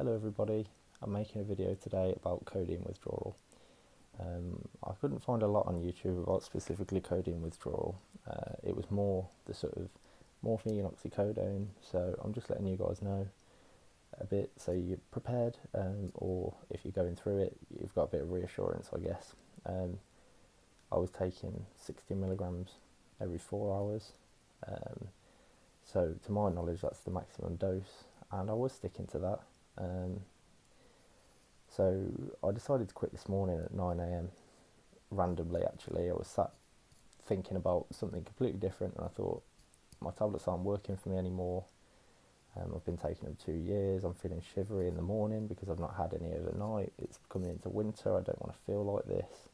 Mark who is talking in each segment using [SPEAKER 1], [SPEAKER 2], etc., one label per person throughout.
[SPEAKER 1] Hello everybody, I'm making a video today about codeine withdrawal. I couldn't find a lot on YouTube about specifically codeine withdrawal. It was more the sort of morphine, oxycodone, so I'm just letting you guys know a bit so you're prepared, or if you're going through it, you've got a bit of reassurance, I guess. I was taking 60 milligrams every 4 hours, so to my knowledge that's the maximum dose, and I was sticking to that. So I decided to quit this morning at 9 a.m. randomly. Actually, I was sat thinking about something completely different, and I thought, my tablets aren't working for me anymore. I've been taking them 2 years. I'm feeling shivery in the morning because I've not had any overnight. It's coming into winter. I don't want to feel like this,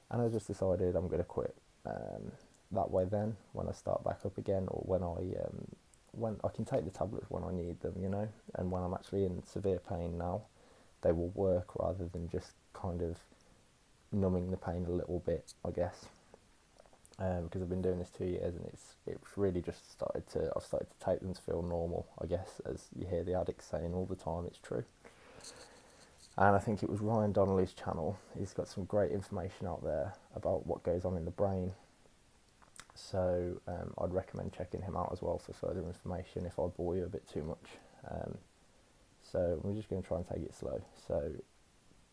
[SPEAKER 1] and I just decided I'm going to quit. That way, then when I start back up again, or when I can take the tablets when I need them, and when I'm actually in severe pain now, they will work rather than just kind of numbing the pain a little bit, I guess. Because I've been doing this 2 years, and it's really just I've started to take them to feel normal, I guess, as you hear the addicts saying all the time. It's true. And I think it was Ryan Donnelly's channel. He's got some great information out there about what goes on in the brain. So I'd recommend checking him out as well for further information if I bore you a bit too much. So we're just going to try and take it slow. So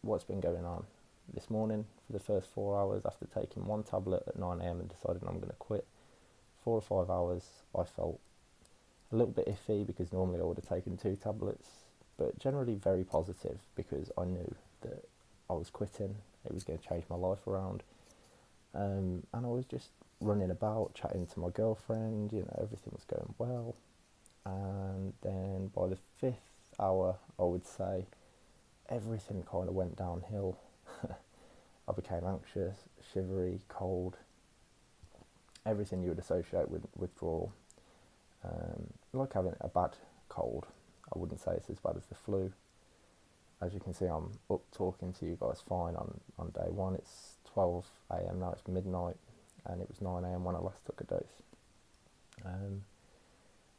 [SPEAKER 1] what's been going on? This morning, for the first 4 hours, after taking one tablet at 9 a.m. and deciding I'm going to quit, 4 or 5 hours, I felt a little bit iffy because normally I would have taken 2 tablets, but generally very positive because I knew that I was quitting. It was going to change my life around. And I was just running about, chatting to my girlfriend, everything was going well. And then by the 5th hour, I would say, everything kind of went downhill. I became anxious, shivery, cold, everything you would associate with withdrawal. Like having a bad cold. I wouldn't say it's as bad as the flu. As you can see, I'm up talking to you guys fine on day one. It's 12 a.m. now, it's midnight, and it was 9 a.m. when I last took a dose.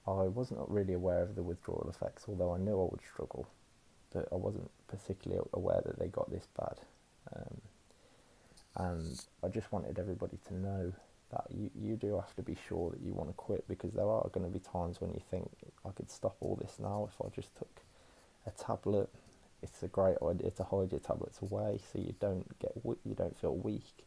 [SPEAKER 1] I wasn't really aware of the withdrawal effects, although I knew I would struggle, but I wasn't particularly aware that they got this bad. And I just wanted everybody to know that you do have to be sure that you want to quit, because there are going to be times when you think, I could stop all this now if I just took a tablet. It's a great idea to hide your tablets away so you don't feel weak,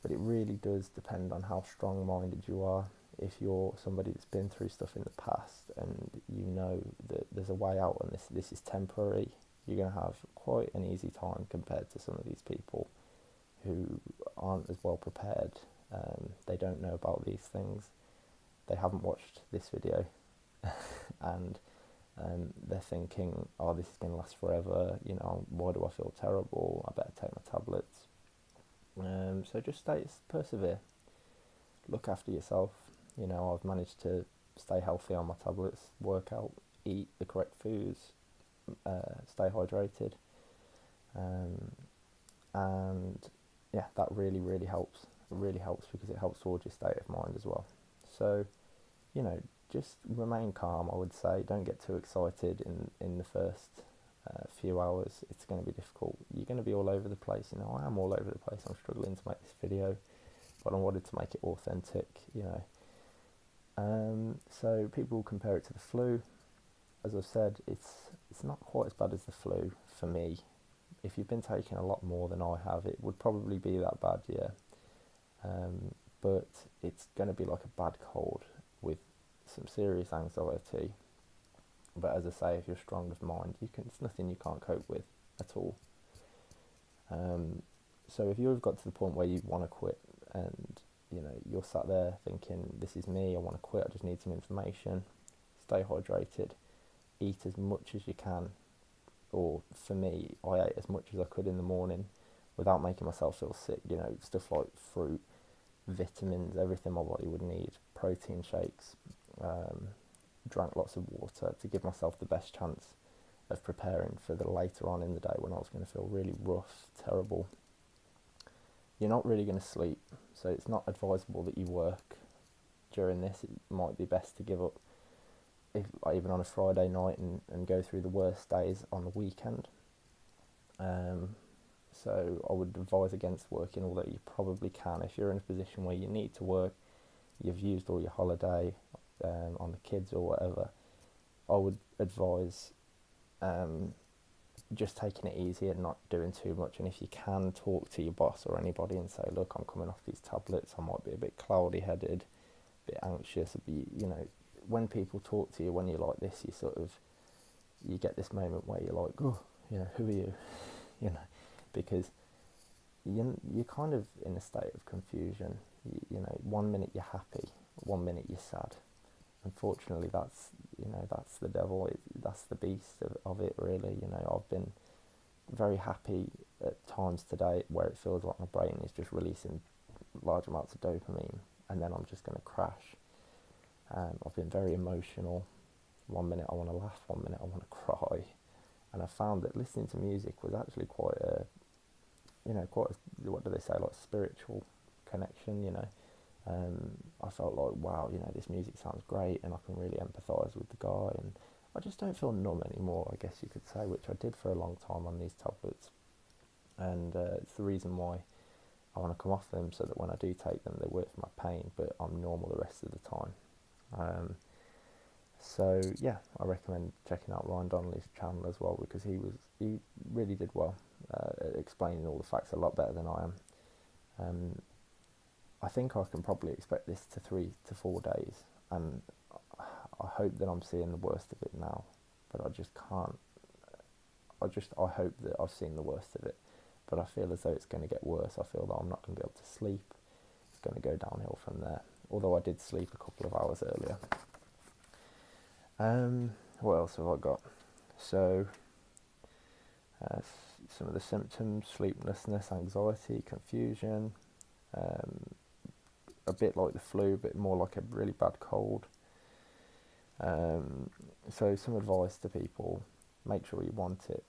[SPEAKER 1] but it really does depend on how strong-minded you are. If you're somebody that's been through stuff in the past and you know that there's a way out and this is temporary, you're going to have quite an easy time compared to some of these people who aren't as well prepared. They don't know about these things. They haven't watched this video and they're thinking, oh, this is going to last forever, why do I feel terrible? I better take my tablets. So just persevere. Look after yourself. I've managed to stay healthy on my tablets, work out, eat the correct foods, stay hydrated, and yeah, that really, really helps. It really helps because it helps towards your state of mind as well. So, just remain calm, I would say. Don't get too excited in the first few hours. It's going to be difficult. You're going to be all over the place. I am all over the place. I'm struggling to make this video, but I wanted to make it authentic, So people compare it to the flu. As I've said, it's not quite as bad as the flu for me. If you've been taking a lot more than I have, it would probably be that bad, yeah. But it's going to be like a bad cold with some serious anxiety. But as I say, if you're strong of mind, it's nothing you can't cope with at all. So if you've got to the point where you want to quit and you're sat there thinking, this is me, I want to quit, I just need some information, stay hydrated, eat as much as you can. Or for me, I ate as much as I could in the morning without making myself feel sick, stuff like fruit, vitamins, everything my body would need, protein shakes, drank lots of water to give myself the best chance of preparing for the later on in the day when I was going to feel really rough, terrible. You're not really going to sleep, so it's not advisable that you work during this. It might be best to give up even on a Friday night and go through the worst days on the weekend. So I would advise against working, although you probably can if you're in a position where you need to work, you've used all your holiday on the kids or whatever. I would advise just taking it easy and not doing too much. And if you can, talk to your boss or anybody and say, look, I'm coming off these tablets, I might be a bit cloudy headed, a bit anxious. When people talk to you when you're like this, you get this moment where you're like, oh, who are you? Because you're kind of in a state of confusion. 1 minute you're happy, 1 minute you're sad. Unfortunately, that's the devil. That's the beast of it, really. I've been very happy at times today where it feels like my brain is just releasing large amounts of dopamine, and then I'm just going to crash. I've been very emotional. 1 minute I want to laugh, 1 minute I want to cry, and I found that listening to music was actually quite a what do they say, like spiritual connection. I felt like, wow, this music sounds great, and I can really empathise with the guy, and I just don't feel numb anymore, I guess you could say, which I did for a long time on these tablets, and it's the reason why I want to come off them, so that when I do take them, they work for my pain, but I'm normal the rest of the time. So yeah, I recommend checking out Ryan Donnelly's channel as well, because he really did well at explaining all the facts a lot better than I am. I think I can probably expect this to 3 to 4 days, and I hope that I'm seeing the worst of it now, but I just can't. I hope that I've seen the worst of it, but I feel as though it's going to get worse. I feel that I'm not going to be able to sleep. It's going to go downhill from there, although I did sleep a couple of hours earlier. What else have I got? So, some of the symptoms: sleeplessness, anxiety, confusion, a bit like the flu, but more like a really bad cold. So some advice to people: make sure you want it.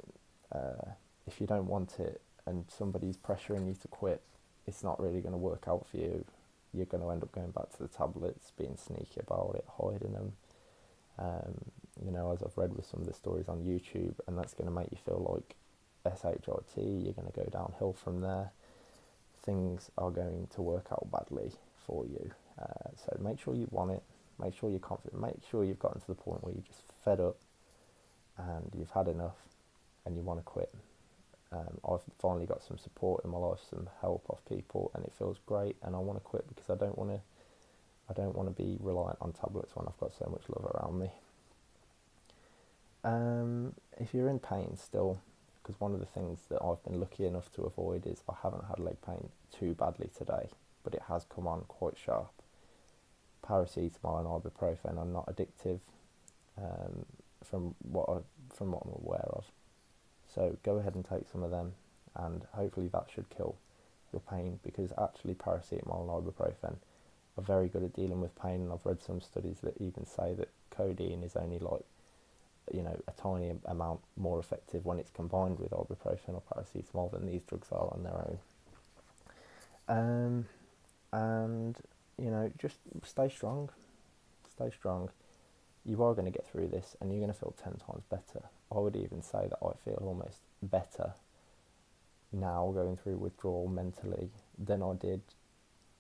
[SPEAKER 1] If you don't want it and somebody's pressuring you to quit, it's not really going to work out for you. You're going to end up going back to the tablets, being sneaky about it, hiding them. As I've read with some of the stories on YouTube, and that's going to make you feel like SHIT. You're going to go downhill from there. Things are going to work out badly for you. So make sure you want it. Make sure you're confident. Make sure you've gotten to the point where you're just fed up and you've had enough and you want to quit. I've finally got some support in my life, some help off people, and it feels great. And I want to quit because I don't want to be reliant on tablets when I've got so much love around me. If you're in pain still, because one of the things that I've been lucky enough to avoid is I haven't had leg pain too badly today, but it has come on quite sharp. Paracetamol and ibuprofen are not addictive, from what I'm aware of. So go ahead and take some of them, and hopefully that should kill your pain, because actually paracetamol and ibuprofen are very good at dealing with pain, and I've read some studies that even say that codeine is only like a tiny amount more effective when it's combined with ibuprofen or paracetamol than these drugs are on their own. And just stay strong. You are going to get through this, and you're going to feel 10 times better. I would even say that I feel almost better now going through withdrawal mentally than I did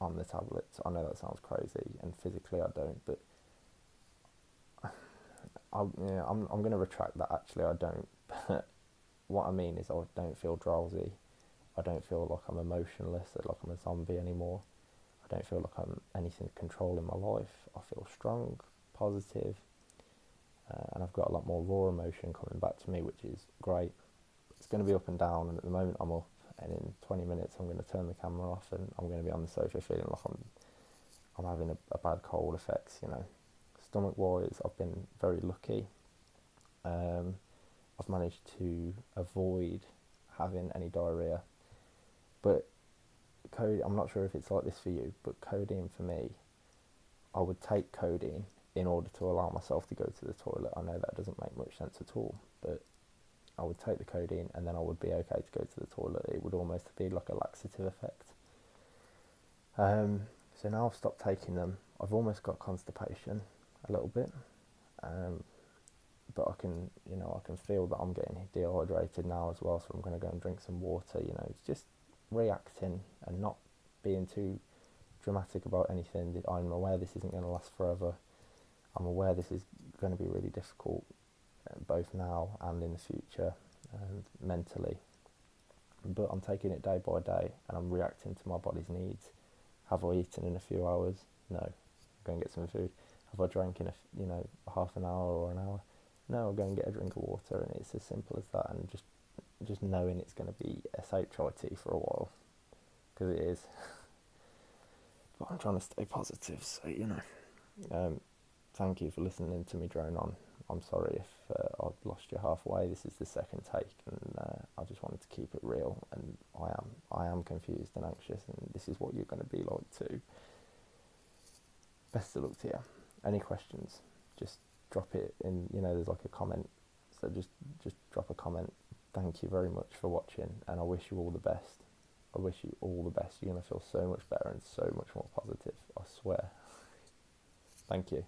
[SPEAKER 1] on the tablets. I know that sounds crazy, and physically I don't, but I'm going to retract that. Actually, I don't. What I mean is I don't feel drowsy. I don't feel like I'm emotionless, like I'm a zombie anymore. I don't feel like I'm anything controlling my life. I feel strong, positive, and I've got a lot more raw emotion coming back to me, which is great. It's going to be up and down, and at the moment I'm up, and in 20 minutes I'm going to turn the camera off, and I'm going to be on the sofa feeling like I'm having a bad cold effects, Stomach wise, I've been very lucky. I've managed to avoid having any diarrhea, but I'm not sure if it's like this for you, but codeine for me, I would take codeine in order to allow myself to go to the toilet. I know that doesn't make much sense at all, but I would take the codeine and then I would be okay to go to the toilet. It would almost be like a laxative effect. So now I've stopped taking them. I've almost got constipation a little bit, But I can, I can feel that I'm getting dehydrated now as well, so I'm going to go and drink some water. It's just reacting and not being too dramatic about anything. I'm aware this isn't going to last forever. I'm aware this is going to be really difficult, both now and in the future, mentally. But I'm taking it day by day, and I'm reacting to my body's needs. Have I eaten in a few hours? No. Go and get some food. Have I drank in half an hour or an hour? No, I'll go and get a drink of water, and it's as simple as that. And just knowing it's going to be shit for a while, because it is. But I'm trying to stay positive, so thank you for listening to me drone on. I'm sorry if I've lost you halfway. This is the second take, and I just wanted to keep it real. And I am confused and anxious, and this is what you're going to be like too. Best of luck to you. Any questions? Just drop it in. There's like a comment, so just drop a comment. Thank you very much for watching, and I wish you all the best. I wish you all the best. You're going to feel so much better and so much more positive. I swear. Thank you.